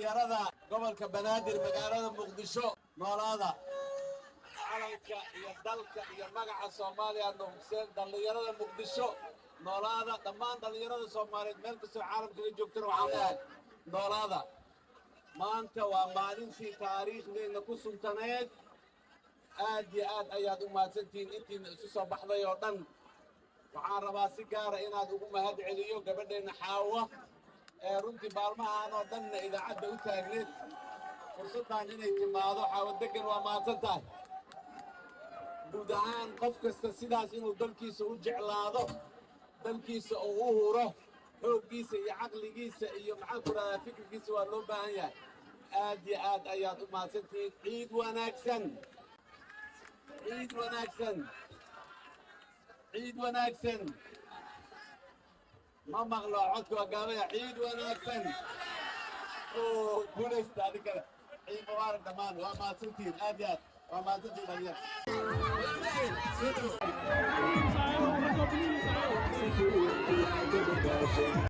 dhalinyarada gobolka Banaadir magaalada Muqdisho noolaada calanka iyo dalka iyo magaca Soomaaliya noqdeen dhalinyarada Muqdisho noolaada dhammaan dhalinyarada Soomaaliyeed meel kasta caalamka ay joogtaan waxaan leeyahay noolaada maanta waa maalintii taariikhdeena ku suntaneed aad iyo aad ayaad u mahadsantihiin intiina isu soo baxday oo dhan waxaan rabaa si gaar ah inaad ugu mahad celiyo gabadheena Xaawa ee runtii maalmahan oo dhanna idaacadda u taagneed fursaddan inay timaado Xaawa degan waa mahadsantahay guud ahaan qof kasta sidaas inuu dalkiisa u jeclaado dalkiisa oo u huro xooggiisa iyo caqligiisa iyo maxaan ku radaa fikirkiisa waa loo baahan yahay aad iyo aad ayaad u mahadsantihiin ciid wanaagsan ciid wanaagsan ciid wanaagsan ما مغلو عدك وقابل عيد وناكسن بوليس هذه كذا عيد مبارك دمان وما سنتين أبيض وما سنتين أبيض